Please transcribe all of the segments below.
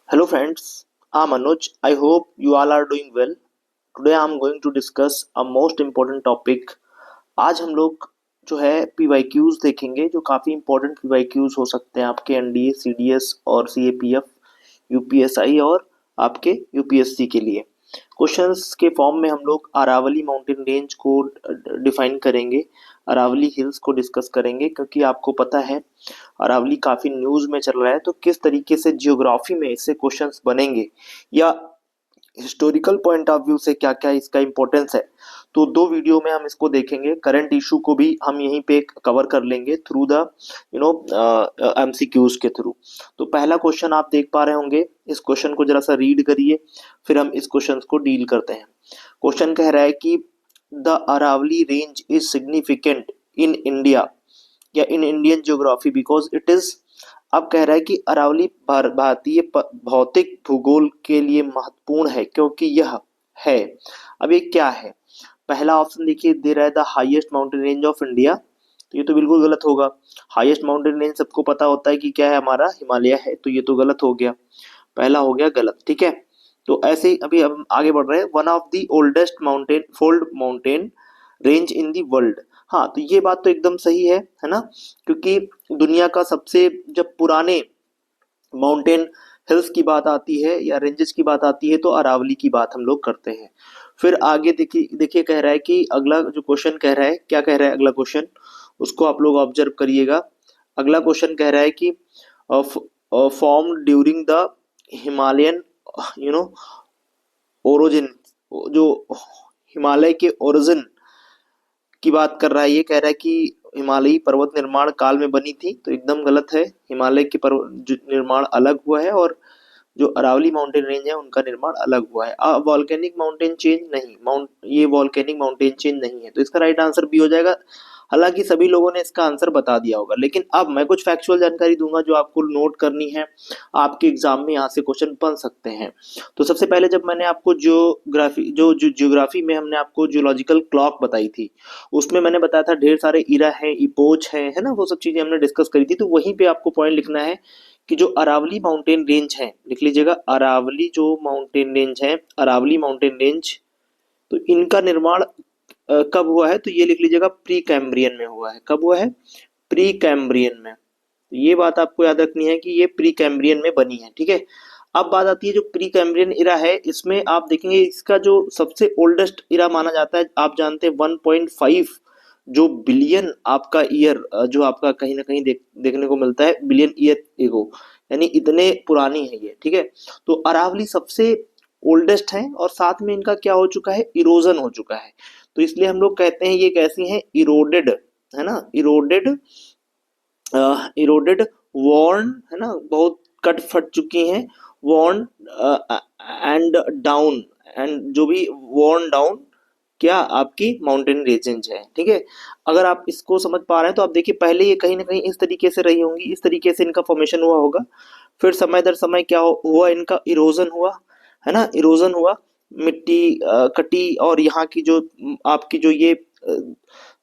Hello friends, I'm Anuj. I hope you all are doing well. Today I'm going to discuss a most important topic. आज हम लोग जो है PYQs देखेंगे जो काफ़ी इंपॉर्टेंट PYQs हो सकते हैं आपके एनडीए, सीडीएस और सीएपीएफ, यूपीएसआई और आपके यूपीएससी के लिए। क्वेश्चंस के फॉर्म में हम लोग अरावली माउंटेन रेंज को डिफाइन करेंगे, अरावली हिल्स को डिस्कस करेंगे क्योंकि आपको पता है अरावली काफ़ी न्यूज़ में चल रहा है। तो किस तरीके से जियोग्राफी में इससे क्वेश्चंस बनेंगे या हिस्टोरिकल पॉइंट ऑफ व्यू से क्या क्या इसका इंपॉर्टेंस है, तो दो वीडियो में हम इसको देखेंगे। करंट इशू को भी हम यहीं पे कवर कर लेंगे थ्रू द एमसीक्यूज के थ्रू। तो पहला क्वेश्चन आप देख पा रहे होंगे, इस क्वेश्चन को जरा सा रीड करिए, फिर हम इस क्वेश्चन को डील करते हैं। क्वेश्चन कह रहा है कि the Aravalli range is significant in India या in Indian geography because it is. अब कह रहा है कि अरावली भारतीय भौतिक भूगोल के लिए महत्वपूर्ण है क्योंकि यह है। अब ये क्या है? पहला ऑप्शन देखिए दे रहा है the highest mountain range of India, तो ये तो बिल्कुल गलत होगा। हाईएस्ट माउंटेन रेंज सबको पता होता है कि क्या है, हमारा हिमालय है, तो ये तो गलत हो गया, पहला हो गया गलत। ठीक है, तो ऐसे ही अभी हम आगे बढ़ रहे हैं। One of the oldest mountain fold mountain range in the world. हाँ, तो ये बात तो एकदम सही है ना, क्योंकि दुनिया का सबसे जब पुराने माउंटेन हिल्स की बात आती है या रेंजेस की बात आती है तो अरावली की बात हम लोग करते हैं। फिर आगे देखिए देखिए कह रहा है कि अगला जो क्वेश्चन कह रहा है, क्या कह रहा है अगला क्वेश्चन, उसको आप लोग ऑब्जर्व करिएगा। अगला क्वेश्चन कह रहा है कि form during the Himalayan origin, जो हिमालय के ओरिजिन की बात कर रहा है। ये कह रहा है कि हिमालयी पर्वत निर्माण काल में बनी थी, तो एकदम गलत है। हिमालय के पर्वत निर्माण अलग हुआ है और जो अरावली माउंटेन रेंज है उनका निर्माण अलग हुआ है। वॉल्केनिक माउंटेन चेंज नहीं, ये वॉल्केनिक माउंटेन चेंज नहीं है, तो इसका राइट आंसर बी हो जाएगा। हालांकि सभी लोगों ने इसका आंसर बता दिया होगा, लेकिन अब मैं कुछ फैक्चुअल जानकारी दूंगा जो आपको नोट करनी है, आपके एग्जाम में यहाँ से क्वेश्चन बन सकते हैं। तो सबसे पहले जब मैंने आपको जियोग्राफी में हमने आपको जियोलॉजिकल क्लॉक बताई थी, उसमें मैंने बताया था ढेर सारे इरा है, इपोच है ना, वो सब चीजें हमने डिस्कस करी थी। तो वहीं पे आपको पॉइंट लिखना है कि जो अरावली माउंटेन रेंज है, लिख लीजिएगा अरावली जो माउंटेन रेंज है, अरावली माउंटेन रेंज, तो इनका निर्माण कब हुआ है, तो ये लिख लीजिएगा प्री कैम्ब्रियन में हुआ है। कब हुआ है? प्री कैम्ब्रियन में। तो ये बात आपको याद रखनी है कि ये प्री कैम्ब्रियन में बनी है। ठीक है, अब बात आती है जो प्री कैम्ब्रियन इरा है, इसमें आप देखेंगे इसका जो सबसे ओल्डेस्ट इरा माना जाता है, आप जानते हैं 1.5 जो बिलियन आपका ईयर, जो आपका कहीं ना कहीं देखने को मिलता है बिलियन ईयर एगो, यानी इतने पुरानी है ये। ठीक है, तो अरावली सबसे ओल्डेस्ट है और साथ में इनका क्या हो चुका है, इरोजन हो चुका है। तो इसलिए हम लोग कहते हैं ये कैसी हैं, इरोडेड, है ना, इरोडेड, इरोडेड, वॉर्न, है ना, बहुत कट फट चुकी हैं, वॉर्न एंड डाउन, एंड जो भी वॉर्न डाउन क्या आपकी माउंटेन रेंज है। ठीक है, अगर आप इसको समझ पा रहे हैं तो आप देखिए पहले ये कहीं ना कहीं इस तरीके से रही होंगी, इस तरीके से इनका फॉर्मेशन हुआ होगा, फिर समय दर समय क्या हुआ, इनका इरोजन हुआ, है ना, इरोजन हुआ, मिट्टी कटी और यहाँ की जो आपकी जो ये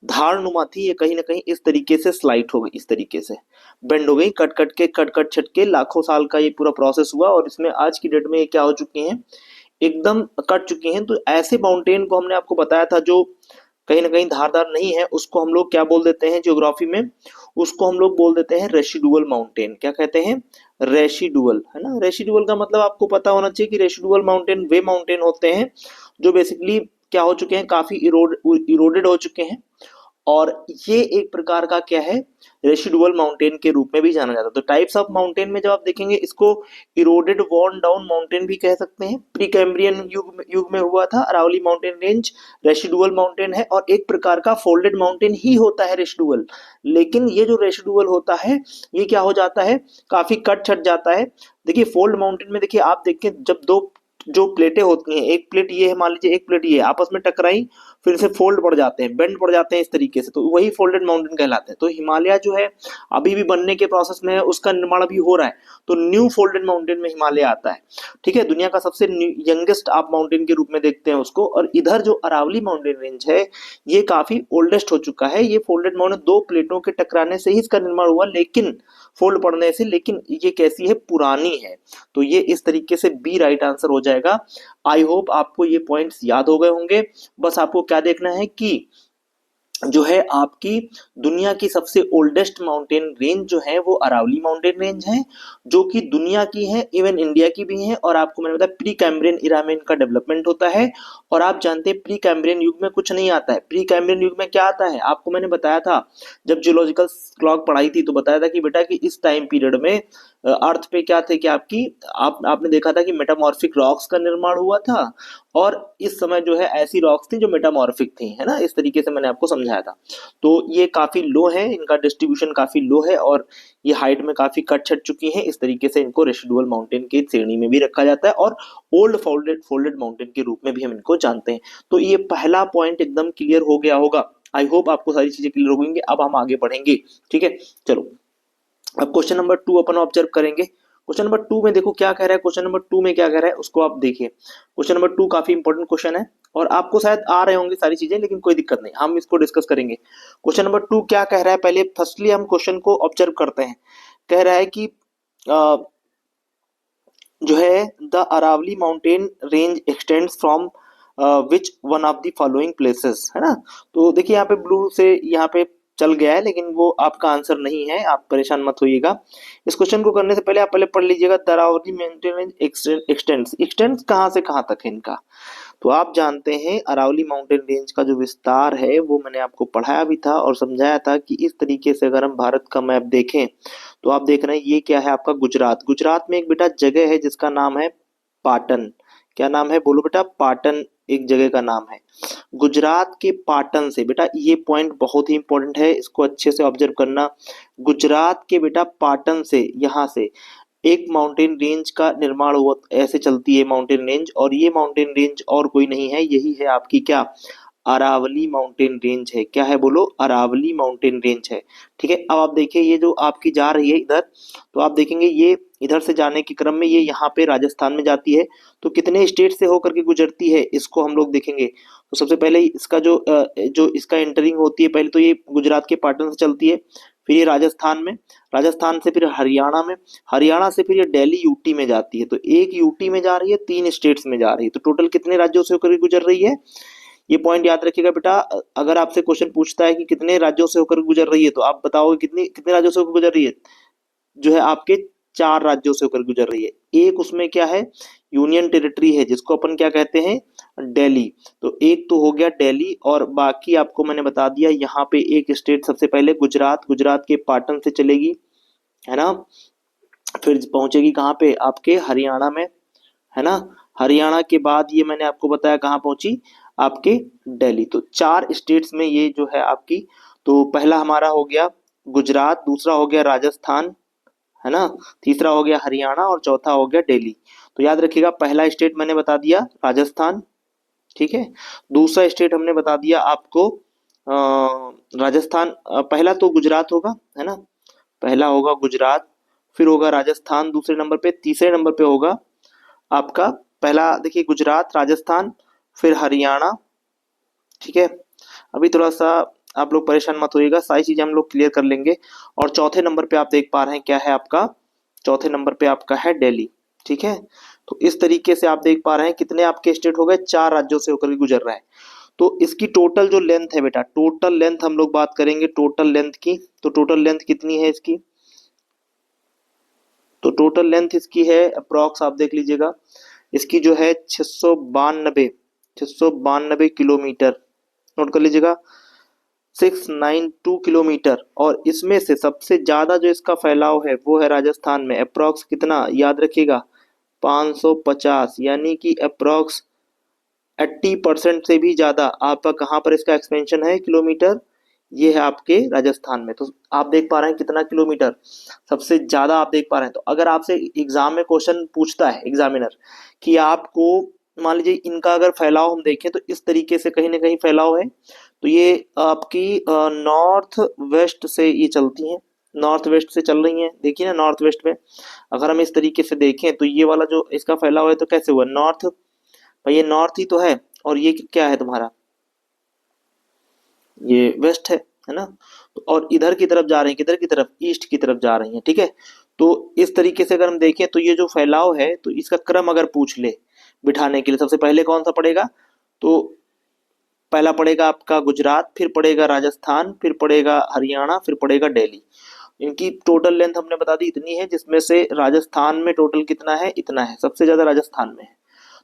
धारनुमा थी, ये कहीं ना कहीं इस तरीके से स्लाइड हो गई, इस तरीके से बेंड हो गई, कट कट छट के लाखों साल का ये पूरा प्रोसेस हुआ और इसमें आज की डेट में ये क्या हो चुकी हैं, एकदम कट चुकी हैं। तो ऐसे माउंटेन को हमने आपको बताया था जो कहीं ना कहीं धारदार नहीं है, उसको हम लोग क्या बोल देते हैं ज्योग्राफी में, उसको हम लोग बोल देते हैं रेसिडुअल माउंटेन। क्या कहते हैं? रेसिडुअल, है ना। रेसिडुअल का मतलब आपको पता होना चाहिए कि रेसिडुअल माउंटेन वे माउंटेन होते हैं जो बेसिकली क्या हो चुके हैं, काफी इरोडेड हो चुके हैं, और ये एक प्रकार का क्या है, रेसिडुअल माउंटेन के रूप में भी जाना जाता है। तो टाइप्स ऑफ माउंटेन में जब आप देखेंगे, इसको इरोडेड वॉर्न डाउन माउंटेन भी कह सकते हैं, प्री कैम्ब्रियन युग में हुआ था Aravalli mountain range, residual mountain है, और एक प्रकार का फोल्डेड माउंटेन ही होता है रेसिडुअल। लेकिन ये जो रेसिडुअल होता है ये क्या हो जाता है, काफी कट छट जाता है। देखिए फोल्ड माउंटेन में देखिए, आप देखिए जब दो जो प्लेटें होती हैं, एक प्लेट ये है मान लीजिए, एक प्लेट ये है, आपस में टकराई, फिर से फोल्ड पड़ जाते हैं, बेंड पड़ जाते हैं इस तरीके से, तो वही फोल्डेड माउंटेन कहलाते हैं। तो हिमालय जो है अभी भी बनने के प्रोसेस में है, उसका निर्माण अभी हो रहा है, तो न्यू फोल्डेड माउंटेन में हिमालय आता है। ठीक है, दुनिया का सबसे यंगेस्ट आप माउंटेन के रूप में देखते हैं उसको। और इधर जो अरावली माउंटेन रेंज है ये काफी ओल्डेस्ट हो चुका है, ये फोल्डेड माउंटेन दो प्लेटों के टकराने से ही इसका निर्माण हुआ, लेकिन फोल्ड पड़ने से, लेकिन ये कैसी है, पुरानी है। तो ये इस तरीके से बी राइट आंसर हो जाएगा। आई होप आपको ये पॉइंट्स याद हो गए होंगे। बस आपको क्या देखना है कि जो है आपकी दुनिया की सबसे ओल्डेस्ट माउंटेन रेंज जो है वो अरावली माउंटेन रेंज है, जो कि दुनिया की है, इवन इंडिया की भी है। और आपको मैंने बताया प्री कैम्ब्रियन इरा में इनका डेवलपमेंट होता है। और आप जानते हैं प्री कैम्ब्रियन युग में कुछ नहीं आता है। प्री कैम्ब्रियन युग में क्या आता है, आपको मैंने बताया था जब जियोलॉजिकल क्लॉक पढ़ाई थी, तो बताया था कि बेटा कि इस टाइम पीरियड में अर्थ पे क्या थे कि आपने देखा था कि मेटामॉर्फिक रॉक्स का निर्माण हुआ था। और इस समय जो है ऐसी रॉक्स थी जो मेटामॉर्फिक थी, है ना, इस तरीके से मैंने आपको समझाया था। तो ये काफी लो है, इनका डिस्ट्रीब्यूशन काफी लो है, और ये हाइट में काफी कट छट चुकी हैं। इस तरीके से इनको रेसिडुअल माउंटेन की श्रेणी में भी रखा जाता है, और ओल्ड फोल्डेड फोल्डेड माउंटेन के रूप में भी हम इनको जानते हैं। तो ये पहला पॉइंट एकदम क्लियर हो गया होगा। आई होप आपको सारी चीजें क्लियर हो गई। अब हम आगे बढ़ेंगे, ठीक है। चलो, अब क्वेश्चन नंबर 2 अपन ऑब्जर्व करेंगे। क्वेश्चन नंबर 2 में देखो क्या कह रहा है, क्वेश्चन नंबर 2 में क्या कह रहा है उसको आप देखिए। क्वेश्चन नंबर 2 काफी इंपॉर्टेंट क्वेश्चन है, और आपको शायद आ रहे होंगे सारी चीजें, लेकिन कोई दिक्कत नहीं, हम इसको डिस्कस करेंगे। क्वेश्चन नंबर 2 क्या कह रहा है, पहले फर्स्टली हम क्वेश्चन को ऑब्जर्व करते हैं। कह रहा है कि अ, जो है the Aravalli mountain range extends from which one of the following places, है ना। तो देखिए यहाँ पे ब्लू से यहाँ पे चल गया है, लेकिन वो आपका आंसर नहीं है, आप परेशान मत होइएगा। इस क्वेश्चन को करने से पहले आप पहले पढ़ लीजिएगा, the Aravalli mountain range extends, extends कहाँ से कहाँ तक है इनका। तो आप जानते हैं अरावली माउंटेन रेंज का जो विस्तार है वो मैंने आपको पढ़ाया भी था और समझाया था कि इस तरीके से अगर हम भारत का मैप देखें, तो आप देख रहे हैं ये क्या है आपका गुजरात। गुजरात में एक बेटा जगह है जिसका नाम है पाटन। क्या नाम है, बोलो बेटा, पाटन एक जगह का नाम है। गुजरात के पाटन से, बेटा ये पॉइंट बहुत ही इंपॉर्टेंट है, इसको अच्छे से ऑब्जर्व करना। गुजरात के बेटा पाटन से, यहाँ से एक माउंटेन रेंज का निर्माण हुआ, ऐसे चलती है माउंटेन रेंज, और ये माउंटेन रेंज और कोई नहीं है, यही है आपकी क्या, अरावली माउंटेन रेंज है। क्या है बोलो, अरावली माउंटेन रेंज है। ठीक है, अब आप देखिए ये जो आपकी जा रही है इधर, तो आप देखेंगे ये इधर से जाने के क्रम में ये यहाँ पे राजस्थान में जाती है। तो कितने स्टेट से होकर के गुजरती है इसको हम लोग देखेंगे। तो सबसे पहले इसका जो इसका एंटरिंग होती है, पहले तो ये गुजरात के पाटन से चलती है, फिर ये राजस्थान में, राजस्थान से फिर हरियाणा में, हरियाणा से फिर ये दिल्ली यूटी में जाती है। तो एक यूटी में जा रही है, 3 स्टेट्स में जा रही है। तो टोटल कितने राज्यों से होकर के गुजर रही है, ये पॉइंट याद रखिएगा बेटा। अगर आपसे क्वेश्चन पूछता है कि कितने राज्यों से होकर गुजर रही है, तो आप बताओगे कितने कितने राज्यों से होकर गुजर रही है, जो है आपके 4 राज्यों से होकर गुजर रही है। एक उसमें क्या है, यूनियन टेरिटरी है, जिसको अपन क्या कहते हैं, दिल्ली। तो एक तो हो गया दिल्ली, और बाकी आपको मैंने बता दिया यहाँ पे एक स्टेट सबसे पहले गुजरात, गुजरात के पाटन से चलेगी, है ना, फिर पहुंचेगी कहाँ पे, आपके हरियाणा में, है ना। हरियाणा के बाद ये मैंने आपको बताया कहाँ पहुंची, आपके दिल्ली। तो 4 स्टेट्स में ये जो है आपकी, तो पहला हमारा हो गया गुजरात, दूसरा हो गया राजस्थान, है ना, तीसरा हो गया हरियाणा, और चौथा हो गया दिल्ली। तो याद रखिएगा, पहला स्टेट मैंने बता दिया राजस्थान, ठीक है। दूसरा स्टेट हमने बता दिया आपको राजस्थान, पहला तो गुजरात होगा, है ना, पहला होगा गुजरात, फिर होगा राजस्थान दूसरे नंबर पे, तीसरे नंबर पे होगा आपका, पहला देखिए गुजरात, राजस्थान, फिर हरियाणा, ठीक है। अभी थोड़ा सा आप लोग परेशान मत होइएगा, सारी चीजें हम लोग क्लियर कर लेंगे। और चौथे नंबर पे आप देख पा रहे हैं क्या है आपका, चौथे नंबर पे आपका है दिल्ली, ठीक है। तो इस तरीके से आप देख पा रहे हैं कितने आपके स्टेट हो गए, 4 राज्यों से होकर के गुजर रहा है। तो इसकी टोटल जो लेंथ है बेटा, टोटल लेंथ हम लोग बात करेंगे टोटल लेंथ की। तो टोटल लेंथ कितनी है इसकी, तो टोटल लेंथ इसकी है अप्रोक्स, आप देख लीजिएगा, इसकी जो है 692 किलोमीटर, नोट कर लीजिएगा, 692 किलोमीटर। और इसमें से सबसे ज्यादा जो इसका फैलाव है वो है राजस्थान में, अप्रोक्स कितना याद रखिएगा, 550, यानी कि अप्रोक्स 80% से भी ज्यादा आपका कहाँ पर इसका एक्सपेंशन है किलोमीटर, ये है आपके राजस्थान में। तो आप देख पा रहे हैं कितना किलोमीटर सबसे ज्यादा आप देख पा रहे हैं। तो अगर आपसे एग्जाम में क्वेश्चन पूछता है एग्जामिनर कि आपको, मान लीजिए इनका अगर फैलाव हम देखें तो इस तरीके से कहीं ना कहीं फैलाव है। तो ये आपकी नॉर्थ वेस्ट से ये चलती हैं, नॉर्थ वेस्ट से चल रही हैं, देखिए ना नॉर्थ वेस्ट में। अगर हम इस तरीके से देखें तो ये वाला जो इसका फैलाव है तो कैसे हुआ, नॉर्थ, भाई ये नॉर्थ ही तो है, और ये क्या है तुम्हारा, ये वेस्ट है ना। और इधर की तरफ जा रही हैं, किधर की तरफ, ईस्ट की तरफ जा रही हैं, ठीक है। तो इस तरीके से अगर हम देखें तो ये जो फैलाव है, तो इसका क्रम अगर पूछ ले बिठाने के लिए, सबसे पहले कौन सा पड़ेगा, तो पहला पड़ेगा आपका गुजरात, फिर पड़ेगा राजस्थान, फिर पड़ेगा हरियाणा, फिर पड़ेगा दिल्ली। इनकी टोटल लेंथ हमने बता दी इतनी है, जिसमें से राजस्थान में टोटल कितना है, इतना है, सबसे ज्यादा राजस्थान में है।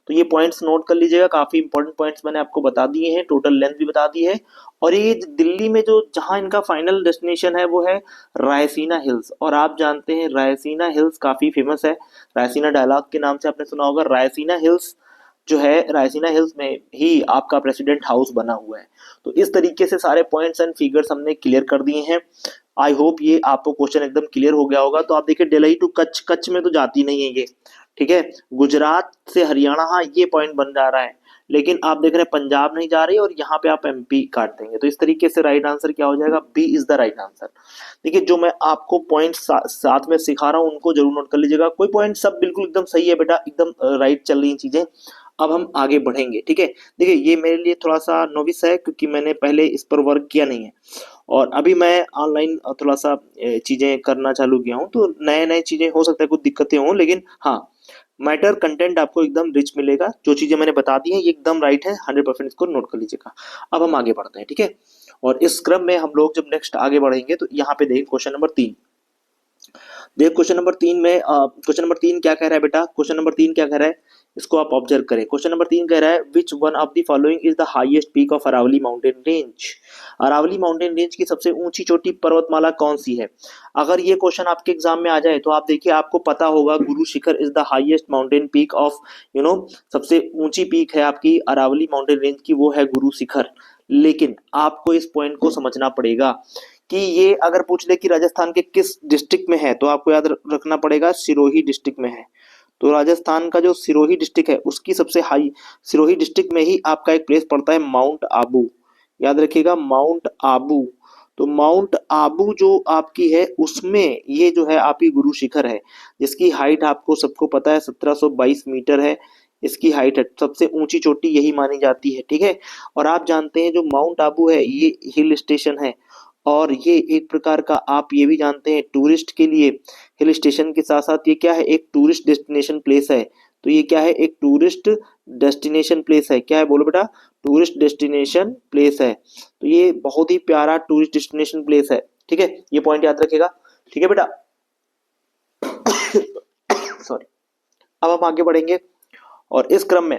तो ये पॉइंट्स नोट कर लीजिएगा, काफी इंपॉर्टेंट पॉइंट्स मैंने आपको बता दिए हैं, टोटल लेंथ भी बता दी है। और ये दिल्ली में जो जहां इनका फाइनल डेस्टिनेशन है वो है रायसीना हिल्स। और आप जानते हैं रायसीना हिल्स काफी फेमस है, रायसीना डायलॉग के नाम से आपने सुना होगा। रायसीना हिल्स जो है, रायसीना हिल्स में ही आपका प्रेसिडेंट हाउस बना हुआ है। तो इस तरीके से सारे पॉइंट्स एंड फिगर्स हमने क्लियर कर दिए हैं। आई होप ये आपको क्वेश्चन एकदम क्लियर हो गया होगा। तो आप देखिए दिल्ली टू कच्छ, कच्छ में तो जाती नहीं है ये, ठीक है। गुजरात से हरियाणा, हाँ ये पॉइंट बन जा रहा है, लेकिन आप देख रहे हैं पंजाब नहीं जा रही, और यहाँ पे आप एमपी काट देंगे। तो इस तरीके से राइट आंसर क्या हो जाएगा, B is the right answer. देखिए जो मैं आपको पॉइंट साथ में सिखा रहा हूँ उनको जरूर नोट कर लीजिएगा। कोई पॉइंट सब बिल्कुल एकदम सही है बेटा, एकदम राइट चल रही हैं चीजें। अब हम आगे बढ़ेंगे, ठीक है। देखिए ये मेरे लिए थोड़ा सा नोविस है, क्योंकि मैंने पहले इस पर वर्क किया नहीं है, और अभी मैं ऑनलाइन थोड़ा सा चीजें करना चालू किया हूँ। तो नए नए चीजें हो सकता है कुछ दिक्कतें हों, लेकिन हाँ मैटर कंटेंट आपको एकदम रिच मिलेगा। जो चीजें मैंने बता दी हैं ये एकदम राइट है, 100% इसको नोट कर लीजिएगा। अब हम आगे बढ़ते हैं, ठीक है। और इस क्रम में हम लोग जब नेक्स्ट आगे बढ़ेंगे तो यहाँ पे देखें क्वेश्चन नंबर 3। देख क्वेश्चन नंबर 3 में क्वेश्चन नंबर 3 क्या कह रहा है बेटा, क्वेश्चन नंबर 3 क्या कह रहा है, इसको आप ऑब्जर्व करें। क्वेश्चन नंबर 3 कह रहा है which one of the following is the highest peak of Aravalli mountain range. Aravalli mountain range की सबसे ऊंची चोटी पर्वतमाला कौन सी है। अगर ये क्वेश्चन आपके एग्जाम में आ जाए तो आप देखिए, आपको पता होगा Guru Shikhar is the highest mountain peak of, सबसे ऊंची पीक है आपकी अरावली माउंटेन रेंज की, वो है गुरु शिखर। लेकिन आपको इस पॉइंट को समझना पड़ेगा कि ये अगर पूछ ले कि राजस्थान के किस डिस्ट्रिक्ट में है, तो आपको याद रखना पड़ेगा सिरोही डिस्ट्रिक्ट में है। तो राजस्थान का जो सिरोही डिस्ट्रिक्ट है उसकी सबसे हाई, सिरोही डिस्ट्रिक्ट में ही आपका एक प्लेस पड़ता है माउंट आबू। याद रखिएगा माउंट आबू। तो माउंट आबू जो आपकी है उसमें ये जो है आपकी गुरु शिखर है, जिसकी हाइट आपको सबको पता है 1722 मीटर है। इसकी हाइट है, सबसे ऊंची चोटी यही मानी जाती है, ठीक है। और आप जानते हैं जो माउंट आबू है ये हिल स्टेशन है, और ये एक प्रकार का, आप ये भी जानते हैं टूरिस्ट के लिए, हिल स्टेशन के साथ साथ ये क्या है, एक टूरिस्ट डेस्टिनेशन प्लेस है। तो ये क्या है, एक टूरिस्ट डेस्टिनेशन प्लेस है। क्या है बोलो बेटा, टूरिस्ट डेस्टिनेशन प्लेस है। तो ये बहुत ही प्यारा टूरिस्ट डेस्टिनेशन प्लेस है, ठीक है। ये पॉइंट याद रखेगा, ठीक है बेटा। सॉरी। अब हम आगे बढ़ेंगे और इस क्रम में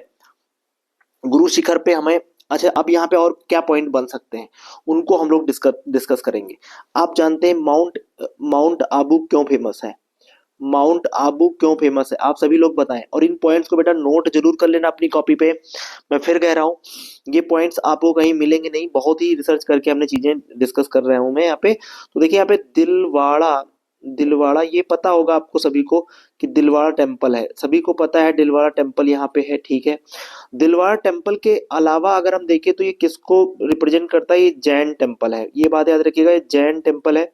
गुरु शिखर पे हमें, अच्छा अब यहाँ पे और क्या पॉइंट बन सकते हैं उनको हम लोग डिस्कस करेंगे। आप जानते हैं माउंट माउंट आबू क्यों फेमस है, माउंट आबू क्यों फेमस है, आप सभी लोग बताएं। और इन पॉइंट्स को बेटा नोट जरूर कर लेना अपनी कॉपी पे। मैं फिर कह रहा हूँ ये पॉइंट्स आपको कहीं मिलेंगे नहीं, बहुत ही रिसर्च करके हमने चीजें डिस्कस कर रहा हूँ मैं यहाँ पे। तो देखिए यहाँ पे दिलवाड़ा, दिलवाड़ा ये पता होगा आपको सभी को कि दिलवाड़ा टेम्पल है, सभी को पता है दिलवाड़ा टेम्पल यहाँ पे है, ठीक है। दिलवाड़ा टेम्पल के अलावा अगर हम देखें तो ये किसको रिप्रेजेंट करता है, ये जैन टेम्पल है। ये बात याद रखिएगा, ये जैन टेम्पल है,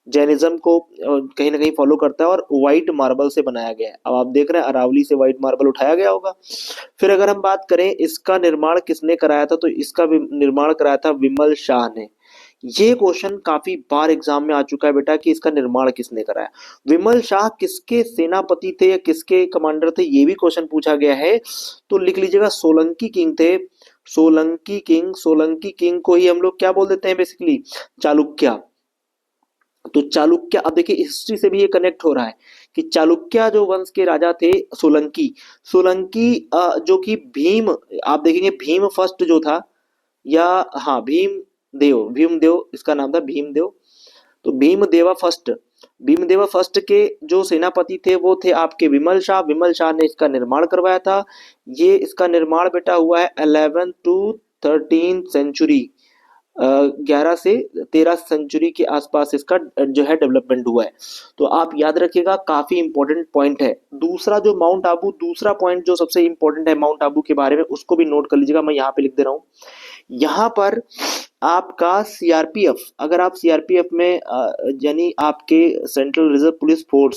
जैनिज्म को कहीं ना कहीं फॉलो करता है, और व्हाइट मार्बल से बनाया गया है। अब आप देख रहे हैं अरावली से व्हाइट मार्बल उठाया गया होगा। फिर अगर हम बात करें इसका निर्माण किसने कराया था, तो इसका निर्माण कराया था विमल शाह ने। ये क्वेश्चन काफी बार एग्जाम में आ चुका है बेटा कि इसका निर्माण किसने कराया। विमल शाह किसके सेनापति थे या किसके कमांडर थे, ये भी क्वेश्चन पूछा गया है। तो लिख लीजिएगा सोलंकी किंग थे, सोलंकी किंग। सोलंकी किंग को ही हम लोग क्या बोल देते हैं बेसिकली, चालुक्य। तो चालुक्य, अब देखिए हिस्ट्री से भी ये कनेक्ट हो रहा है कि चालुक्य जो वंश के राजा थे सोलंकी, सोलंकी जो कि भीम, आप देखेंगे भीम फर्स्ट जो था, या हाँ भीम देव, भीम देव इसका नाम था, भीम देव। तो भीमदेवा फर्स्ट, भीमदेवा फर्स्ट के जो सेनापति थे वो थे आपके विमल शाह। विमल शाह ने इसका निर्माण करवाया था। ये इसका निर्माण बेटा हुआ है 11 टू 13 सेंचुरी, 11 से 13 सेंचुरी के आसपास इसका जो है डेवलपमेंट हुआ है। तो आप याद रखिएगा काफी इंपॉर्टेंट पॉइंट है। दूसरा जो माउंट आबू, दूसरा पॉइंट जो सबसे इंपॉर्टेंट है माउंट आबू के बारे में, उसको भी नोट कर लीजिएगा, मैं यहाँ पे लिख दे रहा हूँ। यहाँ पर आपका सीआरपीएफ, अगर आप सीआरपीएफ में यानी आपके central reserve police force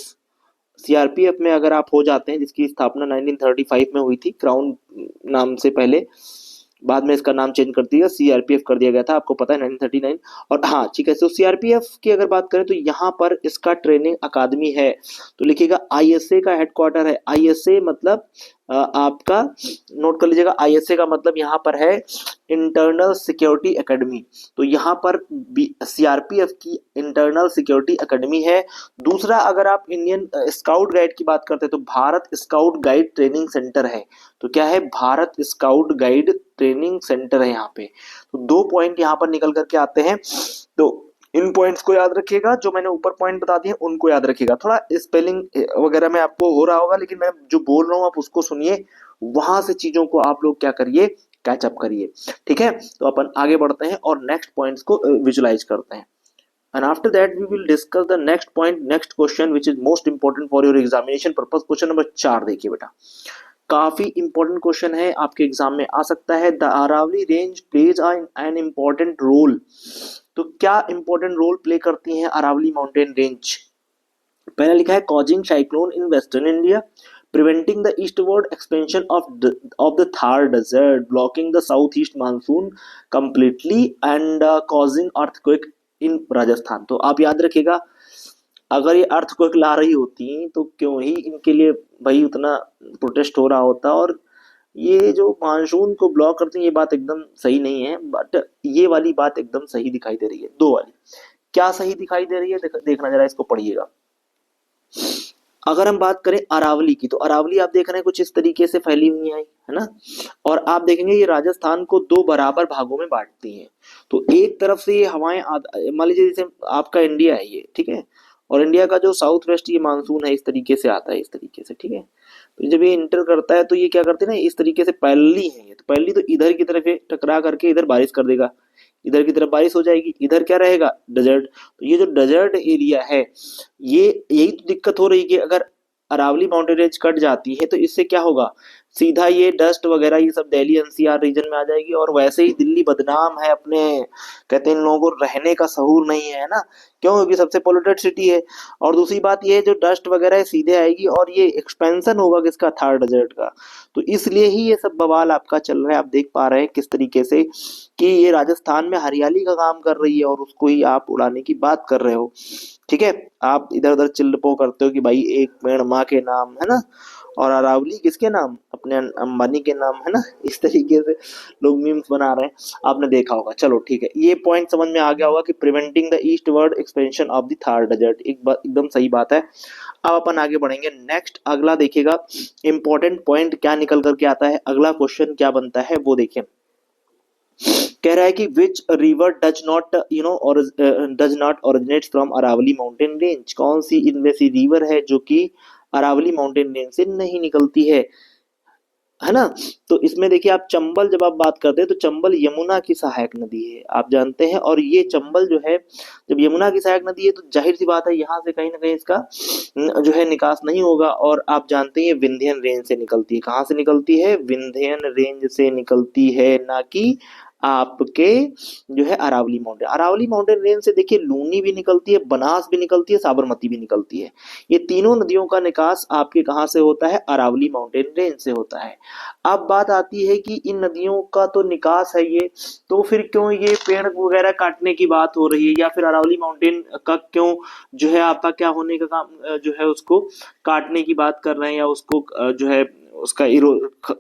CRPF में अगर आप हो जाते हैं, जिसकी स्थापना 1935 में हुई थी क्राउन नाम से पहले, बाद में इसका नाम चेंज कर दिया, सीआरपीएफ कर दिया गया था, आपको पता है 1939। और हाँ ठीक है, तो सीआरपीएफ की अगर बात करें तो यहाँ पर इसका ट्रेनिंग अकादमी है, तो लिखिएगा आईएसए का हेडक्वार्टर है। आईएसए मतलब आपका नोट कर लीजिएगा, आईएसए का मतलब यहाँ पर है इंटरनल सिक्योरिटी एकेडमी। तो यहाँ पर सीआरपीएफ की इंटरनल सिक्योरिटी एकेडमी है। दूसरा, अगर आप इंडियन स्काउट गाइड की बात करते हैं तो Bharat scout guide training centre है। तो क्या है, Bharat scout guide training centre है यहाँ पे। तो 2 पॉइंट यहाँ पर निकल करके आते हैं। तो इन पॉइंट्स को याद रखिएगा, जो मैंने ऊपर पॉइंट बता दिए उनको याद रखिएगा। थोड़ा स्पेलिंग वगैरह में आपको हो रहा होगा, लेकिन मैं जो बोल रहा हूँ आप उसको सुनिए, वहां से चीजों को आप लोग क्या करिए, कैचअप करिए। ठीक है, तो अपन आगे बढ़ते हैं और नेक्स्ट पॉइंट्स को विजुलाइज करते हैं। And after that we will discuss the next point, next question which is most important for your examination purpose। Question number 4 देखिए बेटा, काफी इंपॉर्टेंट क्वेश्चन है, आपके एग्जाम में आ सकता है। The Aravalli range plays an important role. तो क्या इंपॉर्टेंट रोल प्ले करती है अरावली माउंटेन रेंज? पहले लिखा है causing cyclone in western India, preventing the eastward expansion of the Thar Desert, blocking the southeast monsoon completely and causing earthquake in Rajasthan. तो आप याद रखिएगा, अगर ये अर्थक्वेक ला रही होती तो क्यों ही इनके लिए भाई उतना प्रोटेस्ट हो रहा होता। और ये जो मानसून को ब्लॉक करती है ये बात एकदम सही नहीं है, बट ये वाली बात एकदम सही दिखाई दे रही है। 2 वाली क्या सही दिखाई दे रही है, देखना जरा, इसको पढ़िएगा। अगर हम बात करें अरावली की, तो अरावली आप देख रहे हैं कुछ इस तरीके से फैली हुई है ना। और आप देखेंगे ये राजस्थान को 2 बराबर भागों में बांटती हैं। तो एक तरफ से ये हवाएं, मान लीजिए जैसे आपका इंडिया है ये, ठीक है, और इंडिया का जो साउथ वेस्ट ये मानसून है इस तरीके से आता है, इस तरीके से, ठीक है। तो जब ये इंटर करता है तो ये क्या करते हैं ना, इस तरीके से पैरेलली है ये, तो पैरेलली तो इधर की तरफ टकरा करके इधर बारिश कर देगा, इधर की तरफ बारिश हो जाएगी, इधर क्या रहेगा, डेजर्ट। तो ये जो डेजर्ट एरिया है, ये यही तो दिक्कत हो रही है कि अगर अरावली माउंटेन रेंज कट जाती है तो इससे क्या होगा, सीधा ये डस्ट वगैरह ये सब दिल्ली एनसीआर रीजन में आ जाएगी। और वैसे ही दिल्ली बदनाम है अपने, कहते हैं इन लोगों को रहने का सहूर नहीं है ना, क्यों, क्योंकि सबसे पोल्यूटेड सिटी है। और दूसरी बात ये जो डस्ट वगैरह है सीधे आएगी और ये एक्सपेंशन होगा किसका, थार डेजर्ट का। तो इसलिए ही ये सब बवाल आपका चल रहा है। आप देख पा रहे हैं किस तरीके से कि ये राजस्थान में हरियाली का काम कर रही है और उसको ही आप उड़ाने की बात कर रहे हो। ठीक है, आप इधर उधर चिल्लपो करते हो कि भाई एक पेड़ माँ के नाम, है ना, और अरावली किसके नाम, अपने अंबानी के नाम, है ना। इस तरीके से लोग मीम्स बना रहे हैं, आपने देखा होगा। चलो ठीक है, ये पॉइंट समझ में आ गया होगा कि preventing the eastward expansion of the Thar desert, एकदम सही बात है। अब अपन आगे बढ़ेंगे, नेक्स्ट अगला देखिएगा इंपॉर्टेंट पॉइंट क्या निकल करके आता है, अगला क्वेश्चन क्या बनता है वो देखिए। कह रहा है कि विच रिवर डज नॉट और does not originate from Aravalli mountain range. कौन सी इनमें से रिवर है जो कि अरावली माउंटेन रेंज से नहीं निकलती है ना। तो इसमें देखिए आप चंबल, जब आप बात करते हैं तो चंबल यमुना की सहायक नदी है, आप जानते हैं। और ये चंबल जो है, जब यमुना की सहायक नदी है तो जाहिर सी बात है यहाँ से कहीं ना कहीं इसका जो है निकास नहीं होगा। और आप जानते हैं ये विंध्यन रेंज से निकलती है। कहाँ से निकलती है, विंध्यन रेंज से निकलती है, ना कि आपके जो है Aravalli mountain. Aravalli mountain range से देखिए लूनी भी निकलती है, बनास भी निकलती है, साबरमती भी निकलती है। ये तीनों नदियों का निकास आपके कहाँ से होता है, अरावली माउंटेन रेंज से होता है। अब बात आती है कि इन नदियों का तो निकास है ये, तो फिर क्यों ये पेड़ वगैरह काटने की बात हो रही है, या फिर अरावली माउंटेन का क्यों जो है आपका क्या होने का काम जो है उसको काटने की बात कर रहे हैं, या उसको जो है उसका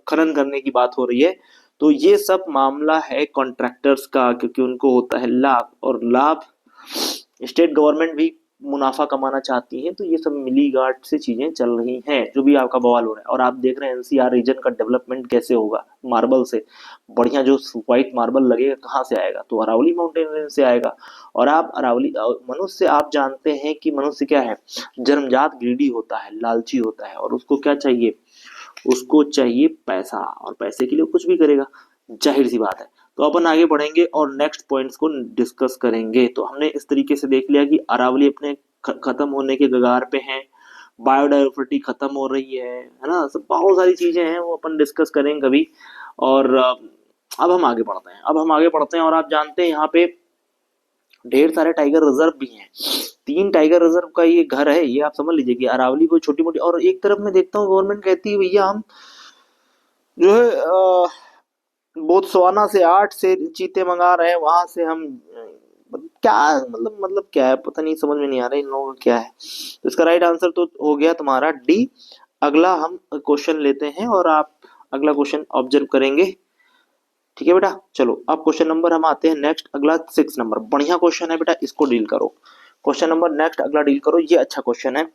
खनन करने की बात हो रही है। तो ये सब मामला है कॉन्ट्रैक्टर्स का, क्योंकि उनको होता है लाभ, और लाभ स्टेट गवर्नमेंट भी मुनाफा कमाना चाहती है। तो ये सब मिली गांठ से चीजें चल रही हैं, जो भी आपका बवाल हो रहा है। और आप देख रहे हैं एनसीआर रीजन का डेवलपमेंट कैसे होगा, मार्बल से बढ़िया जो व्हाइट मार्बल लगेगा कहाँ से आएगा, तो अरावली माउंटेन रेंज से आएगा। और आप अरावली मनुष्य, आप जानते हैं कि मनुष्य क्या है, जन्मजात ग्रीडी होता है, लालची होता है, और उसको क्या चाहिए, उसको चाहिए पैसा, और पैसे के लिए कुछ भी करेगा, जाहिर सी बात है। तो अपन आगे बढ़ेंगे और नेक्स्ट पॉइंट्स को डिस्कस करेंगे। तो हमने इस तरीके से देख लिया कि अरावली अपने खत्म होने के कगार पे हैं, बायोडाइवर्सिटी खत्म हो रही है ना, सब बहुत सारी चीजें हैं वो अपन डिस्कस करेंगे कभी। और अब हम आगे बढ़ते हैं और आप जानते हैं यहाँ पे ढेर सारे टाइगर रिजर्व भी हैं। 3 टाइगर रिजर्व का ये घर है, ये आप समझ लीजिए कि अरावली कोई छोटी मोटी। और एक तरफ मैं देखता हूँ गवर्नमेंट कहती है भैया हम जो है बोत्सवाना से 8 से चीते मंगा रहे हैं, वहां से हम क्या, मतलब क्या है, पता नहीं, समझ में नहीं आ रहा इन लोगों का क्या है। तो इसका राइट आंसर तो हो गया तुम्हारा डी। अगला हम क्वेश्चन लेते हैं और आप अगला क्वेश्चन ऑब्जर्व करेंगे। ठीक है बेटा, चलो अब क्वेश्चन नंबर हम आते हैं नेक्स्ट, अगला 6 नंबर, बढ़िया क्वेश्चन है बेटा, इसको डील करो। क्वेश्चन नंबर नेक्स्ट अगला डील करो, ये अच्छा क्वेश्चन है,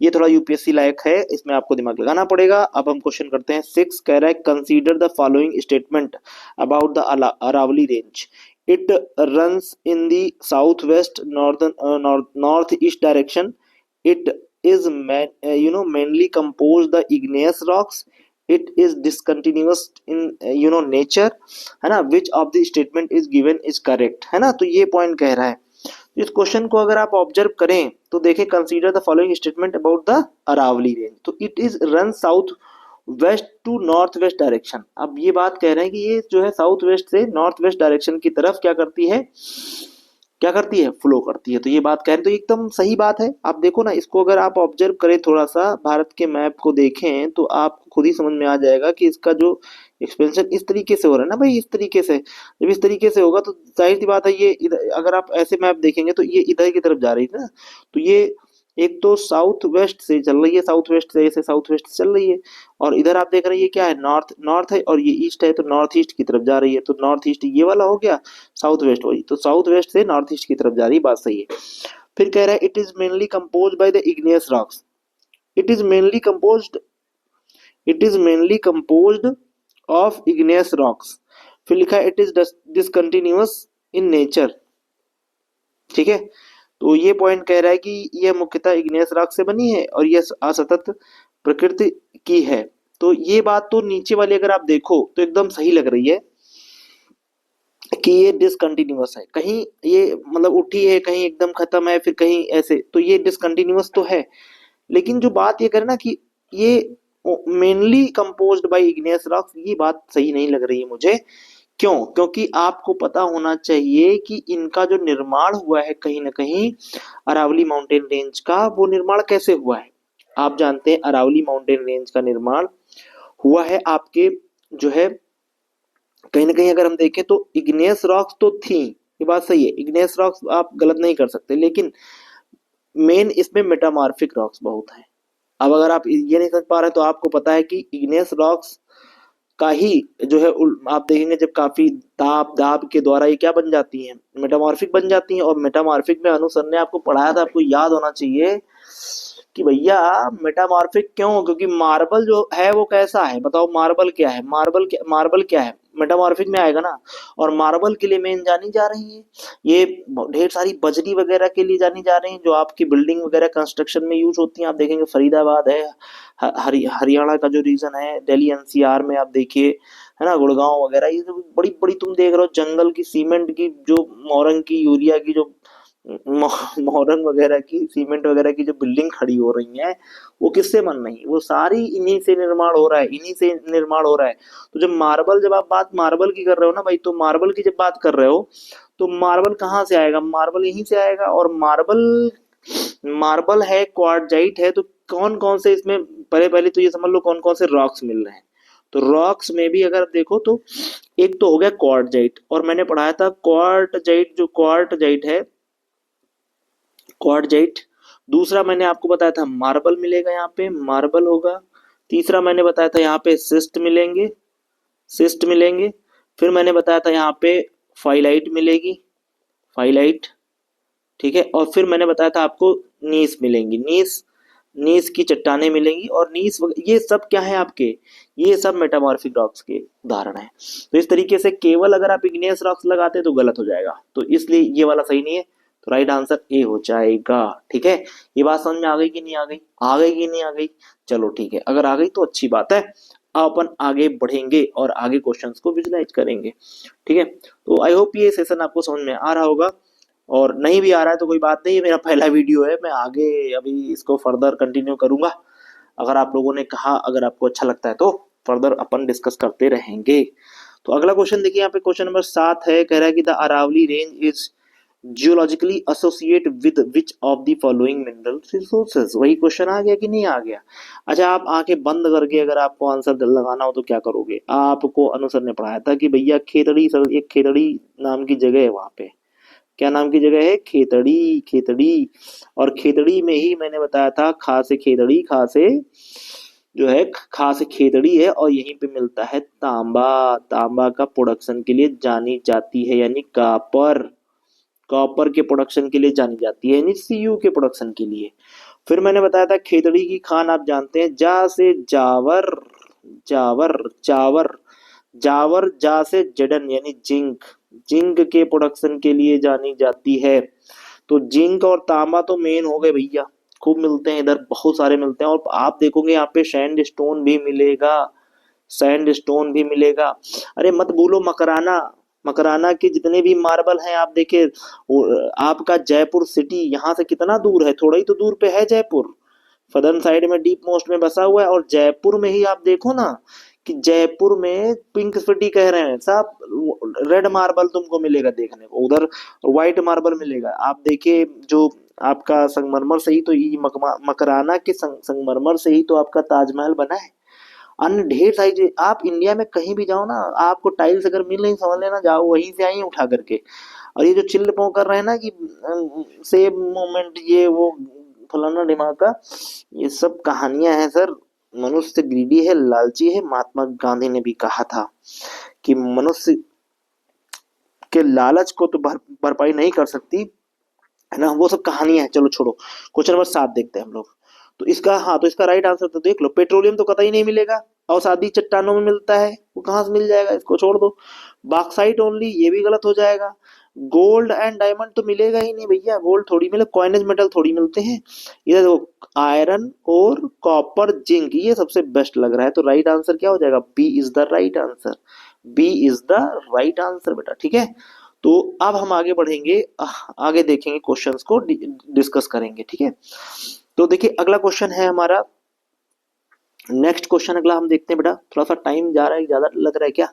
ये थोड़ा यूपीएससी लायक है, इसमें आपको दिमाग लगाना पड़ेगा। अब हम क्वेश्चन करते हैं 6, कह रहा है consider the following statement about the Aravalli range. It runs in the south west north east direction. It is mainly composed the igneous rocks. It is discontinuous in nature, है ना, विच of the statement is given is correct, है ना। तो ये point कह रहा है। इस क्वेश्चन को अगर आप ऑब्जर्व करें तो देखें, consider the following statement about the Aravalli range. तो it is run south west to north west direction. अब ये बात कह रहे हैं कि ये जो है साउथ वेस्ट से नॉर्थ वेस्ट डायरेक्शन की तरफ क्या करती है, क्या करती है, फ्लो करती है। तो ये बात कह रहे हैं, तो एकदम सही बात है। आप देखो ना, इसको अगर आप ऑब्जर्व करें, थोड़ा सा भारत के मैप को देखें तो आपको खुद ही समझ में आ जाएगा कि इसका जो एक्सपेंशन इस तरीके से हो रहा है ना भाई, इस तरीके से, जब इस तरीके से होगा तो जाहिर सी बात है, ये अगर आप ऐसे मैप देखेंगे तो ये इधर की तरफ जा रही है ना। तो ये एक तो साउथ वेस्ट से चल रही है, साउथ वेस्ट से, ऐसे साउथ वेस्ट से चल रही है, और इधर आप देख रहे हैं ये क्या है, नॉर्थ नॉर्थ है, और ये ईस्ट है, तो नॉर्थ ईस्ट की तरफ जा रही है। तो नॉर्थ ईस्ट ये वाला हो गया, साउथ वेस्ट वही, तो साउथ वेस्ट से नॉर्थ ईस्ट की तरफ जा रही है, बात सही है। फिर कह रहा है it is mainly compose by the igneous rocks. It is mainly composed, it is mainly composed of igneous rocks. फिर लिखा है it is discontinuous in nature. ठीक है, तो ये पॉइंट कह रहा है कि यह मुख्यतः इग्नियस रॉक से बनी है और यह असतत प्रकृति की है। तो ये बात तो नीचे वाली अगर आप देखो तो एकदम सही लग रही है कि ये डिसकंटिन्यूअस है, कहीं ये मतलब उठी है, कहीं एकदम खत्म है, फिर कहीं ऐसे, तो ये डिसकंटिन्यूअस तो है। लेकिन जो बात ये करे ना कि ये mainly composed bye igneous rocks, ये बात सही नहीं लग रही है मुझे। क्यों? क्योंकि आपको पता होना चाहिए कि इनका जो निर्माण हुआ है कहीं ना कहीं अरावली माउंटेन रेंज का, वो निर्माण कैसे हुआ है। आप जानते हैं अरावली माउंटेन रेंज का निर्माण हुआ है आपके जो है कहीं ना कहीं, अगर हम देखें तो इग्नेस रॉक्स तो थी, ये बात सही है, इग्नेस रॉक्स आप गलत नहीं कर सकते, लेकिन मेन इसमें मेटामॉर्फिक रॉक्स बहुत है। अब अगर आप ये नहीं समझ पा रहे तो आपको पता है कि इग्नेस रॉक्स का ही जो है आप देखेंगे जब काफी दाब दाब के द्वारा ये क्या बन जाती हैं, मेटामॉर्फिक बन जाती हैं। और मेटामॉर्फिक में अनु सर ने आपको पढ़ाया था, आपको याद होना चाहिए कि भैया मेटामॉर्फिक क्यों, क्योंकि मार्बल जो है वो कैसा है, बताओ मार्बल क्या है, मार्बल क्या है, मेटामॉर्फिक में आएगा ना। और मार्बल के लिए मेन जानी जा रही है, ये ढेर सारी बजरी वगैरह के लिए जानी जा रही है, जो आपकी बिल्डिंग वगैरह कंस्ट्रक्शन में यूज होती हैं। आप देखेंगे फरीदाबाद है, हरियाणा का जो रीजन है, दिल्ली एनसीआर में आप देखिए, है ना, गुड़गांव वगैरह, ये जो बड़ी बड़ी तुम देख रहे हो जंगल की सीमेंट की, जो मोरंग की, यूरिया की, जो मोरंग वगैरह की, सीमेंट वगैरह की जो बिल्डिंग खड़ी हो रही है, वो किससे बन रही है, वो सारी इन्हीं से निर्माण हो रहा है, इन्हीं से निर्माण हो रहा है। तो जब मार्बल, जब आप बात मार्बल की कर रहे हो ना भाई, तो मार्बल की जब बात कर रहे हो तो मार्बल कहाँ से आएगा, मार्बल यहीं से आएगा। और मार्बल, मार्बल है, क्वार्टजाइट है, तो कौन कौन से इसमें, पहले पहले तो ये समझ लो कौन कौन से रॉक्स मिल रहे हैं। तो रॉक्स में भी अगर देखो तो एक तो हो गया क्वार्टजाइट, और मैंने पढ़ाया था क्वार्टजाइट, जो क्वार्टजाइट है, क्वार्टजाइट। दूसरा मैंने आपको बताया था मार्बल मिलेगा, यहाँ पे मार्बल होगा। तीसरा मैंने बताया था यहाँ पे सिस्ट मिलेंगे, सिस्ट मिलेंगे। फिर मैंने बताया था यहाँ पे फाइलाइट मिलेगी, फाइलाइट। ठीक है, और फिर मैंने बताया था आपको नीस मिलेंगी, नीस, नीस की चट्टानें मिलेंगी। और ये सब क्या है आपके, ये सब मेटामॉर्फिक रॉक्स के उदाहरण है। तो इस तरीके से केवल अगर आप इग्नियस रॉक्स लगाते तो गलत हो जाएगा, तो इसलिए ये वाला सही नहीं है। तो राइट आंसर ए हो जाएगा। ठीक है, ये बात समझ में आ गई कि नहीं आ गई, आ गई कि नहीं आ गई, चलो ठीक है, अगर आ गई तो अच्छी बात है। अब अपन आगे बढ़ेंगे और आगे क्वेश्चंस को विजुलाइज करेंगे। ठीक है, तो आई होप ये सेशन आपको समझ में आ रहा होगा, और नहीं भी आ रहा है तो कोई बात नहीं, मेरा पहला वीडियो है, मैं आगे अभी इसको फर्दर कंटिन्यू करूंगा। अगर आप लोगों ने कहा, अगर आपको अच्छा लगता है तो फर्दर अपन डिस्कस करते रहेंगे। तो अगला क्वेश्चन देखिए, यहाँ पे क्वेश्चन नंबर 7 है, कह रहा है कि the Aravalli range is geologically associate with which of the following mineral resources. वही क्वेश्चन आ गया कि नहीं आ गया? अच्छा, आप आंखें बंद करके अगर आपको आंसर लगाना हो तो क्या करोगे? आपको अनुसर ने पढ़ाया था कि भैया खेतड़ी सर, एक खेतड़ी नाम की जगह है वहां पे। क्या नाम की जगह है? खेतड़ी, खेतड़ी। और खेतड़ी में ही मैंने बताया था खा से खेतड़ी, खा से जो है खा से खेतड़ी है, और यहीं पे मिलता है तांबा। तांबा का प्रोडक्शन के लिए जानी जाती है, यानी कॉपर। कॉपर के प्रोडक्शन के लिए जानी जाती है, यानी सीयू के प्रोडक्शन के लिए। फिर मैंने बताया था खेतड़ी की खान आप जानते हैं, जा से जावर, जावर, जावर, जावर, जा से जडन यानी जिंक। जिंक के प्रोडक्शन के लिए जानी जाती है। तो जिंक और तांबा तो मेन हो गए भैया, खूब मिलते हैं इधर, बहुत सारे मिलते हैं। और आप देखोगे यहाँ पे सैंड स्टोन भी मिलेगा, सैंड स्टोन भी मिलेगा। अरे मत भूलो मकराना, मकराना के जितने भी मार्बल हैं आप देखिए, आपका जयपुर सिटी यहाँ से कितना दूर है? थोड़ा ही तो दूर पे है जयपुर, सदर्न साइड में डीप मोस्ट में बसा हुआ है। और जयपुर में ही आप देखो ना कि जयपुर में पिंक सिटी कह रहे हैं साहब, रेड मार्बल तुमको मिलेगा देखने को, उधर व्हाइट मार्बल मिलेगा। आप देखिए जो आपका संगमरमर से ही तो ये मकराना के संगमरमर से ही तो आपका ताजमहल बना है। अन्य ढेर सारी चीज, आप इंडिया में कहीं भी जाओ ना, आपको टाइल्स अगर मिल नहीं समझ लेना, जाओ वहीं से आई उठा करके। और ये जो चिल्ल पो कर रहे हैं ना कि सेम मोमेंट ये वो फलाना दिमाग का, ये सब कहानियां हैं सर। मनुष्य ग्रीडी है, लालची है। महात्मा गांधी ने भी कहा था कि मनुष्य के लालच को तो भरपाई नहीं कर सकती, है ना, वो सब कहानियां हैं। चलो छोड़ो, क्वेश्चन नंबर 7 देखते हैं हम लोग। तो इसका, हाँ, तो इसका राइट आंसर तो देख लो, पेट्रोलियम तो कतई नहीं मिलेगा, अवसादी चट्टानों में मिलता है, वो कहाँ से मिल जाएगा, इसको छोड़ दो। बॉक्साइट ओनली, ये भी गलत हो जाएगा। गोल्ड एंड डायमंड तो मिलेगा ही नहीं भैया, गोल्ड थोड़ी मिले, कॉइनेज मेटल थोड़ी मिलते हैं। ये देखो आयरन और कॉपर जिंक, ये सबसे बेस्ट लग रहा है। तो राइट आंसर क्या हो जाएगा? B is the right answer, B is the right answer बेटा, ठीक है। तो अब हम आगे बढ़ेंगे, आगे देखेंगे, क्वेश्चंस को डिस्कस करेंगे, ठीक है। तो देखिए अगला क्वेश्चन है हमारा, नेक्स्ट क्वेश्चन अगला हम देखते हैं बेटा। थोड़ा सा टाइम जा रहा है, ज्यादा लग रहा है क्या?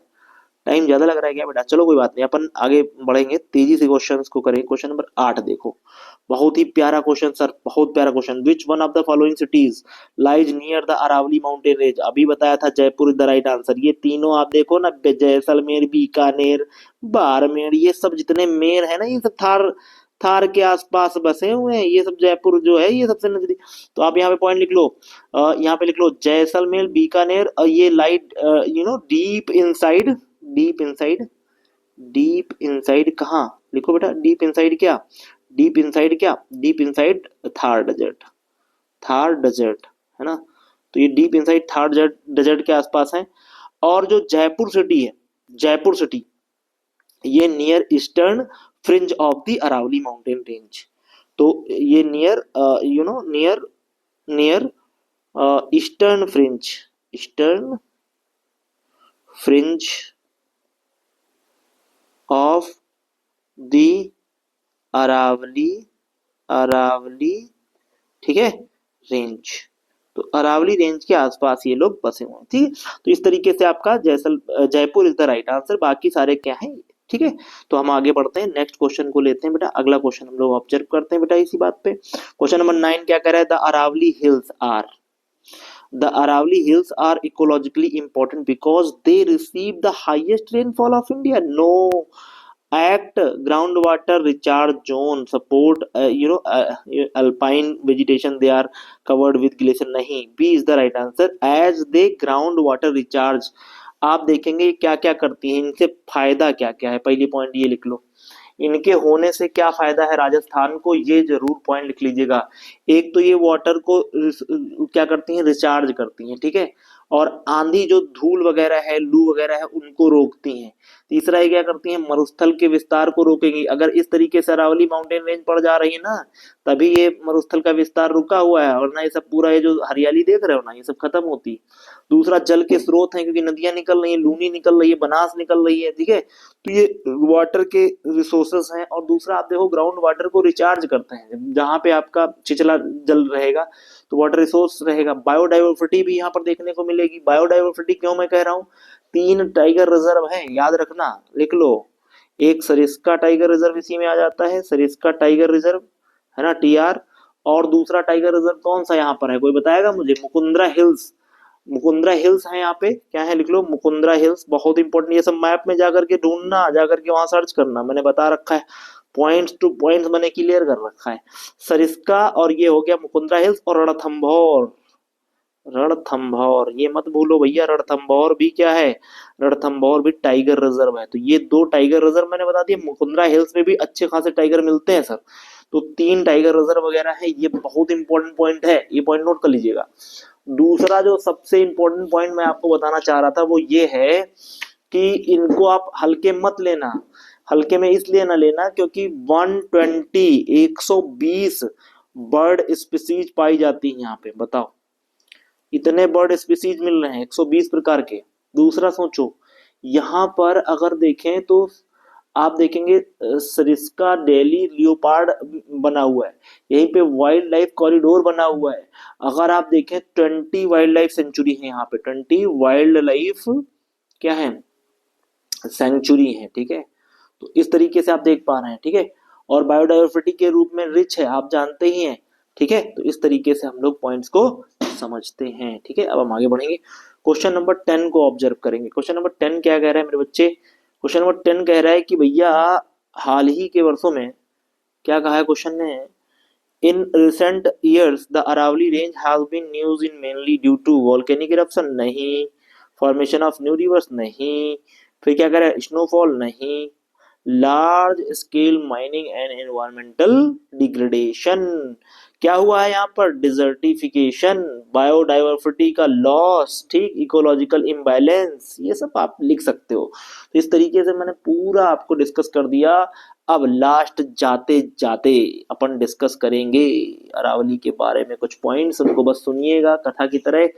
टाइम ज्यादा लग रहा है क्या बेटा? चलो कोई बात नहीं, अपन आगे बढ़ेंगे, तेजी से क्वेश्चंस को करेंगे। क्वेश्चन नंबर 8 देखो, बहुत ही प्यारा क्वेश्चन सर, बहुत प्यारा question. Which one of the following cities lies near the Aravalli mountain range? अभी बताया था Jaipur is the right answer. ये तीनों आप देखो ना, जैसलमेर, बीकानेर, बाड़मेर, ये सब जितने मेर है ना, ये सब थार, थार के आसपास बसे हुए हैं। ये सब जयपुर जो है ये सबसे नजदीक। तो आप यहाँ पे पॉइंट लिख लो, यहाँ पे लिख लो जैसलमेर, बीकानेर, ये light deep inside, deep inside, deep inside कहाँ लिखो बेटा? डीप इनसाइड क्या? डीप इनसाइड क्या? Deep inside Thar desert, Thar desert, है ना। तो ये डीप इनसाइड थार डेजर्ट के आसपास है। और जो जयपुर सिटी है, जयपुर सिटी, ये near eastern fringe of the Aravalli mountain range. तो ये near near, near eastern fringe, eastern fringe of the Aravalli, Aravalli, ठीक है, रेंज। तो अरावली रेंज के आसपास ये लोग बसे हुए हैं, ठीक है। तो इस तरीके से आपका Jaipur is the right answer, बाकी सारे क्या है, ठीक है। तो हम आगे बढ़ते हैं, नेक्स्ट क्वेश्चन को लेते हैं बेटा। अगला क्वेश्चन हम लोग ऑब्जर्व करते हैं बेटा इसी बात पे। क्वेश्चन नंबर 9 क्या कह रहा है? The Aravalli hills are, the Aravalli Hills are ecologically important because they receive the highest rainfall of India. No, act groundwater recharge zone support alpine vegetation, they are covered with glacier, नहीं, B is the right answer, as they groundwater recharge। आप देखेंगे क्या क्या करती हैं, इनसे फायदा क्या क्या है, पहली पॉइंट ये लिख लो, इनके होने से क्या फायदा है राजस्थान को, ये जरूर पॉइंट लिख लीजिएगा। एक तो ये वाटर को क्या करती हैं? रिचार्ज करती हैं, ठीक है। और आंधी जो धूल वगैरह है, लू वगैरह है, उनको रोकती हैं। तीसरा ये क्या करती हैं? मरुस्थल के विस्तार को रोकेंगी। अगर इस तरीके से अरावली माउंटेन रेंज पड़ जा रही है ना, तभी ये मरुस्थल का विस्तार रुका हुआ है, और ना ये सब पूरा ये जो हरियाली देख रहे हो ना, ये सब खत्म होती। दूसरा जल के स्रोत हैं, क्योंकि नदियां निकल रही है, लूनी निकल रही है, बनास निकल रही है, ठीक है। तो ये वाटर के रिसोर्सेस हैं। और दूसरा आप देखो ग्राउंड वाटर को रिचार्ज करते हैं, जहां पे आपका छिछला जल रहेगा तो वाटर रिसोर्स रहेगा। बायोडाइवर्सिटी भी यहाँ पर देखने को मिलेगी। बायोडाइवर्सिटी क्यों मैं कह रहा हूँ? 3 टाइगर रिजर्व है, याद रखना, लिख लो। एक सरिस्का टाइगर रिजर्व इसी में आ जाता है, सरिस्का टाइगर रिजर्व, है ना, टीआर। और दूसरा टाइगर रिजर्व कौन सा यहाँ पर है, कोई बताएगा मुझे? मुकुंदरा हिल्स, मुकुंदरा हिल्स है यहाँ पे, क्या है लिख लो, मुकुंदरा हिल्स। बहुत इंपॉर्टेंट, ये सब मैप में जाकर के ढूंढना, जाकर के वहां सर्च करना, मैंने बता रखा है, पॉइंट्स टू पॉइंट्स मैंने क्लियर कर रखा है। सरिस्का और ये हो गया मुकुंदरा हिल्स, और रणथंभौर, रणथंभौर ये मत भूलो भैया, रणथंभौर भी क्या है, रणथंभौर भी टाइगर रिजर्व है। तो ये दो टाइगर रिजर्व मैंने बता दिया। मुकुंदरा हिल्स में भी अच्छे खासे टाइगर मिलते हैं सर। तो 3 टाइगर रिजर्व वगैरह है, ये बहुत इंपॉर्टेंट पॉइंट है, ये पॉइंट नोट कर लीजिएगा। दूसरा जो सबसे इंपॉर्टेंट पॉइंट मैं आपको बताना चाह रहा था वो ये है कि इनको आप हल्के मत लेना। हल्के में इसलिए ना लेना क्योंकि 120 बर्ड स्पीसीज पाई जाती है यहाँ पे, बताओ इतने बर्ड स्पीसीज मिल रहे हैं 120 प्रकार के। दूसरा सोचो, यहाँ पर अगर देखें तो आप देखेंगे सरिस्का डेली लियोपार्ड बना हुआ है, यहीं पे वाइल्ड लाइफ कॉरिडोर बना हुआ है। अगर आप देखें 20 वाइल्ड लाइफ सेंचुरी है यहाँ पे, 20 वाइल्ड लाइफ क्या है, सेंचुरी है, ठीक है। तो इस तरीके से आप देख पा रहे हैं, ठीक है। और बायोडाइवर्सिटी के रूप में रिच है, आप जानते ही हैं, ठीक है। तो इस तरीके से हम लोग पॉइंट्स को समझते हैं, ठीक है। अब हम आगे बढ़ेंगे, क्वेश्चन नंबर 10 को ऑब्जर्व करेंगे। क्वेश्चन नंबर 10 क्या कह रहा है मेरे बच्चे? क्वेश्चन नंबर 10 कह रहा है कि भैया हाल ही के वर्षों में, क्या कहा है क्वेश्चन ने, in recent years the Aravalli range has been news in mainly due to volcanic eruption, नहीं। फॉर्मेशन ऑफ न्यू रिवर्स, नहीं। फिर क्या कह रहा है, स्नोफॉल, नहीं। Large scale mining and environmental degradation, क्या हुआ है यहाँ पर, डिजर्टिफिकेशन, बायोडाइवर्सिटी का लॉस, ठीक, इकोलॉजिकल इम्बैलेंस, ये सब आप लिख सकते हो। तो इस तरीके से मैंने पूरा आपको डिस्कस कर दिया। अब लास्ट जाते जाते अपन डिस्कस करेंगे अरावली के बारे में कुछ पॉइंट्स, उनको बस सुनिएगा कथा की तरह,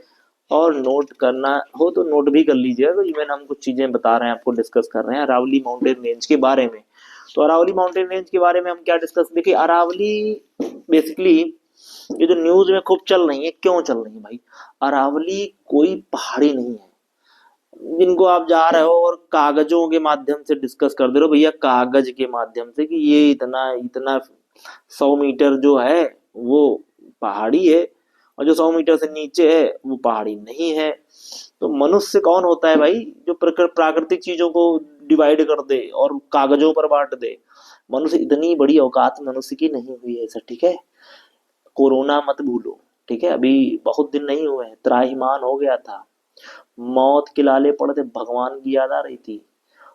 और नोट करना हो तो नोट भी कर लीजिएगा, तो इवन हम कुछ चीजें बता रहे हैं आपको, डिस्कस कर रहे हैं अरावली माउंटेन रेंज के बारे में। तो अरावली माउंटेन रेंज के बारे में हम क्या डिस्कस, देखिए अरावली बेसिकली ये जो न्यूज में खूब चल रही है, क्यों चल रही है भाई, अरावली कोई पहाड़ी नहीं है जिनको आप जा रहे हो और कागजों के माध्यम से डिस्कस कर दे रहे हो भैया, कागज के माध्यम से कि ये इतना इतना 100 मीटर जो है वो पहाड़ी है, और जो 100 मीटर से नीचे है वो पहाड़ी नहीं है। तो मनुष्य कौन होता है भाई जो प्राकृतिक चीजों को डिवाइड कर दे और कागजों पर बांट दे? मनुष्य, इतनी बड़ी औकात मनुष्य की नहीं हुई है सर, ठीक है। कोरोना मत भूलो, ठीक है, अभी बहुत दिन नहीं हुए हैं, त्राहिमाम हो गया था, मौत के लाले पड़े थे, भगवान की याद आ रही थी।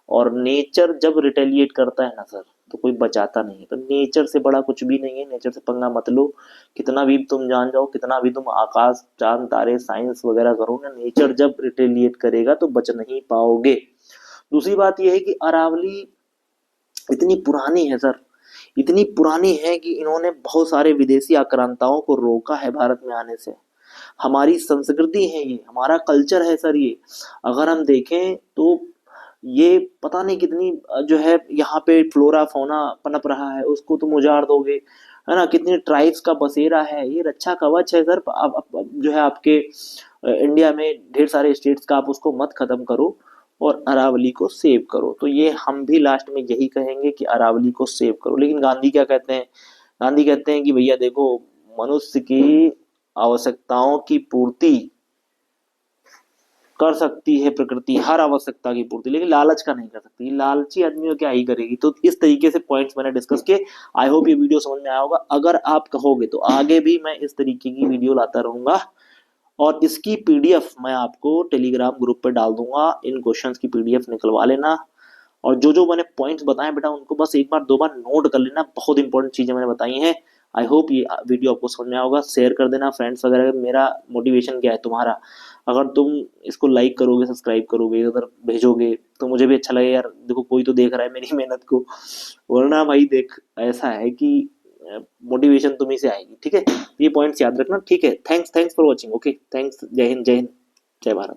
और नेचर जब रिटेलिएट करता है ना सर, तो कोई बचाता नहीं है। तो नेचर से बड़ा कुछ भी नहीं है, नेचर से पंगा मत लो। कितना भी तुम जान जाओ, कितना भी तुम आकाश चांद तारे साइंस वगैरह करो ना, नेचर जब रिटेलिएट करेगा तो बच नहीं पाओगे। दूसरी बात यह है कि अरावली इतनी पुरानी है सर, इतनी पुरानी है कि इन्होंने बहुत सारे विदेशी आक्रांताओं को रोका है भारत में आने से। हमारी संस्कृति है ये, हमारा कल्चर है सर ये। अगर हम देखें तो ये पता नहीं कितनी जो है यहाँ पे फ्लोरा फौना पनप रहा है, उसको तुम उजाड़ दोगे, है ना, कितनी ट्राइब्स का बसेरा है, ये रक्षा कवच है सर। अब जो है आपके इंडिया में ढेर सारे स्टेट्स का, आप उसको मत खत्म करो और अरावली को सेव करो। तो ये हम भी लास्ट में यही कहेंगे कि अरावली को सेव करो। लेकिन गांधी क्या कहते हैं, गांधी कहते हैं कि भैया देखो, मनुष्य की आवश्यकताओं की पूर्ति कर सकती है प्रकृति, हर आवश्यकता की पूर्ति, लेकिन लालच का नहीं कर सकती। लालची आदमी क्या ही करेगी। तो इस तरीके से पॉइंट्स मैंने डिस्कस किए। आई होप ये वीडियो समझ में आया होगा। अगर आप कहोगे तो आगे भी मैं इस तरीके की वीडियो लाता रहूंगा, और इसकी पीडीएफ मैं आपको टेलीग्राम ग्रुप पे डाल दूंगा। इन क्वेश्चंस की पीडीएफ निकलवा लेना, और जो जो मैंने पॉइंट्स बताए बेटा उनको बस एक बार 2 बार नोट कर लेना। बहुत इंपॉर्टेंट चीजें मैंने बताई हैं। आई होप ये वीडियो आपको समझ में आया होगा। शेयर कर देना फ्रेंड्स वगैरह। मेरा मोटिवेशन क्या है तुम्हारा, अगर तुम इसको लाइक करोगे, सब्सक्राइब करोगे, इधर भेजोगे तो मुझे भी अच्छा लगेगा यार, देखो कोई तो देख रहा है मेरी मेहनत को। वरना भाई देख, ऐसा है कि मोटिवेशन तुम्ही से आएगी, ठीक है। ये पॉइंट्स याद रखना, ठीक है। Thanks for watching, okay, thanks. जय हिंद, जय हिंद, जय भारत।